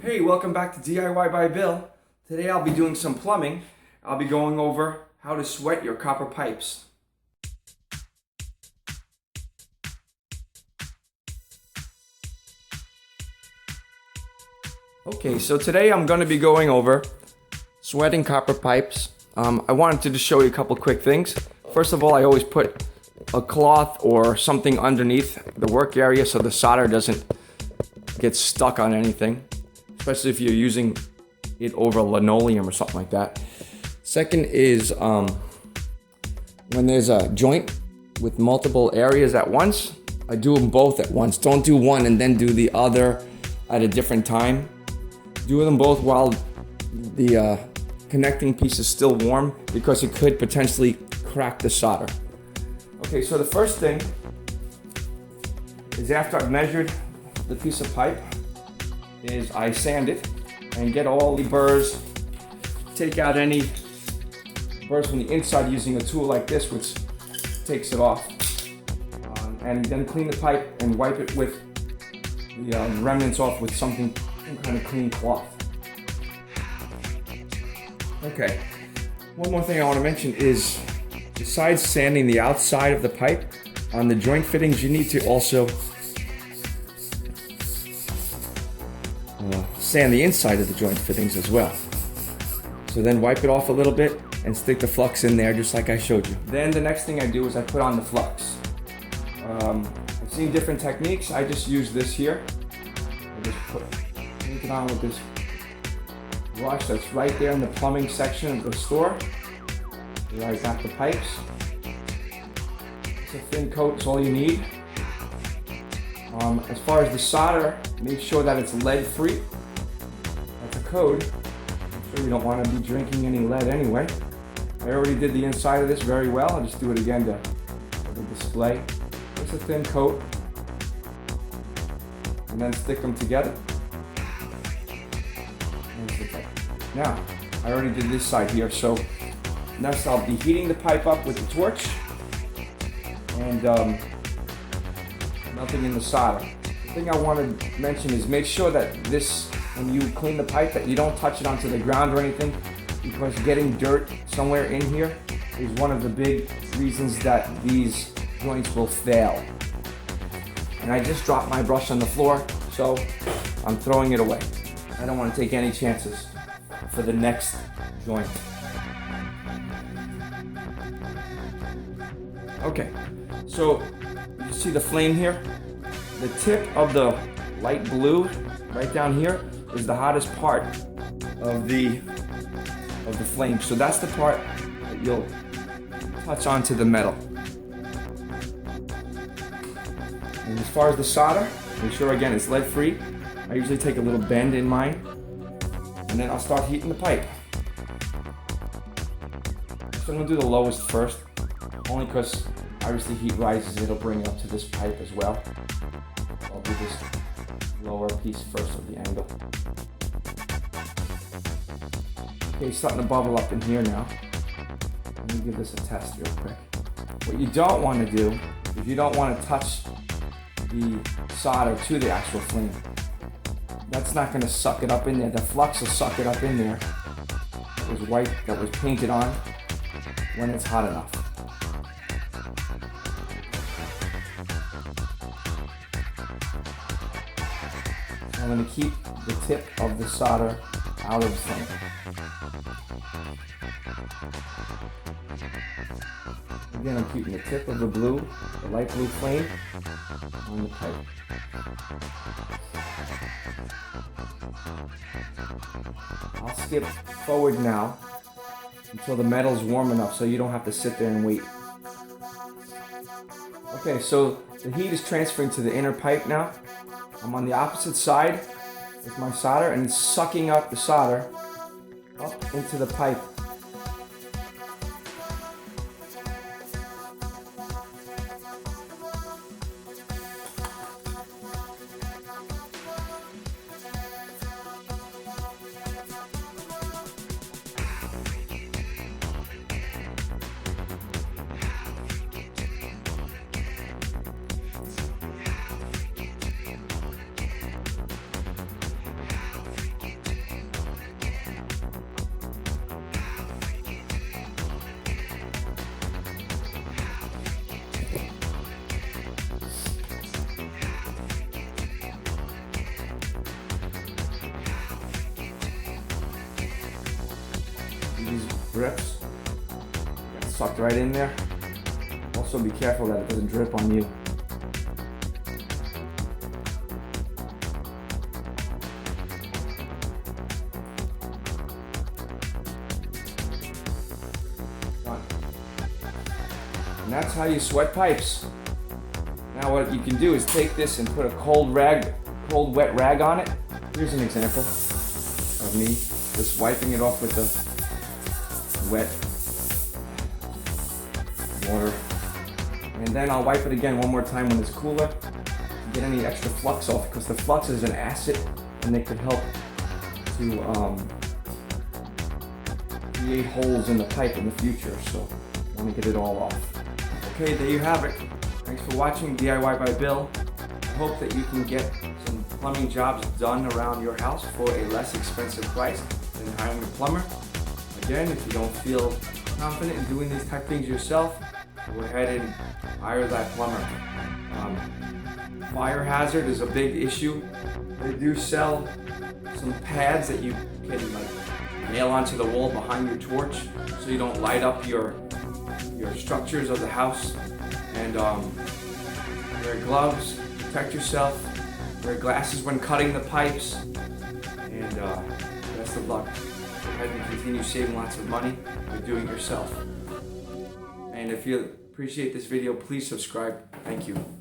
Hey, welcome back to DIY by Bill. Today I'll be doing some plumbing. I'll be going over how to sweat your copper pipes. Okay, so today I'm going to be going over sweating copper pipes. I wanted to just show you a couple quick things. First of all, I always put a cloth or something underneath the work area so the solder doesn't get stuck on anything, especially if you're using it over linoleum or something like that. Second is when there's a joint with multiple areas at once, I do them both at once. Don't do one and then do the other at a different time. Do them both while the connecting piece is still warm, because it could potentially crack the solder. Okay, so the first thing is, after I've measured the piece of pipe, is I sand it and get all the burrs, take out any burrs from the inside using a tool like this, which takes it off, and then clean the pipe and wipe it with the remnants off with some kind of clean cloth. Okay, one more thing I want to mention is, besides sanding the outside of the pipe on the joint fittings, you need to also sand the inside of the joint fittings as well. So then wipe it off a little bit and stick the flux in there just like I showed you. Then the next thing I do is I put on the flux. I've seen different techniques. I just use this here. I just take it on with this brush that's right there in the plumbing section of the store. Here I got the pipes. It's a thin coat, it's all you need. As far as the solder, make sure that it's lead free. That's a code. I'm sure you don't want to be drinking any lead anyway. I already did the inside of this very well. I'll just do it again for the display. Just a thin coat. And then stick them together. Now, I already did this side here, so next I'll be heating the pipe up with the torch and melting in the solder. The thing I want to mention is, make sure that this, when you clean the pipe, that you don't touch it onto the ground or anything, because getting dirt somewhere in here is one of the big reasons that these joints will fail. And I just dropped my brush on the floor, so I'm throwing it away. I don't want to take any chances for the next joint. Okay, so you see the flame here? The tip of the light blue right down here is the hottest part of the flame. So that's the part that you'll touch onto the metal. And as far as the solder, make sure again it's lead free. I usually take a little bend in mine, and then I'll start heating the pipe. So I'm gonna do the lowest first, only because obviously heat rises, it'll bring it up to this pipe as well. I'll do this lower piece first of the angle. Okay, starting to bubble up in here now. Let me give this a test real quick. What you don't want to do is, you don't want to touch the solder to the actual flame. That's not going to suck it up in there. The flux will suck it up in there. That was white, that was painted on, when it's hot enough. So I'm going to keep the tip of the solder out of the flame. Again, I'm keeping the tip of the blue, the light blue flame, on the pipe. I'll skip forward now until the metal's warm enough so you don't have to sit there and wait. Okay, so the heat is transferring to the inner pipe now. I'm on the opposite side with my solder, and it's sucking up the solder up into the pipe. grips. Get sucked right in there. Also be careful that it doesn't drip on you. Done. And that's how you sweat pipes. Now what you can do is take this and put a cold wet rag on it. Here's an example of me just wiping it off with the wet water. And then I'll wipe it again one more time when it's cooler to get any extra flux off, because the flux is an acid and they could help to create holes in the pipe in the future. So I want to get it all off. Okay, there you have it. Thanks for watching DIY by Bill. I hope that you can get some plumbing jobs done around your house for a less expensive price than hiring a plumber. Again, if you don't feel confident in doing these type of things yourself, go ahead and hire that plumber. Fire hazard is a big issue. They do sell some pads that you can nail onto the wall behind your torch so you don't light up your structures of the house. And wear gloves, protect yourself, wear glasses when cutting the pipes, and best of luck. Go ahead and continue saving lots of money by doing it yourself. And if you appreciate this video, please subscribe. Thank you.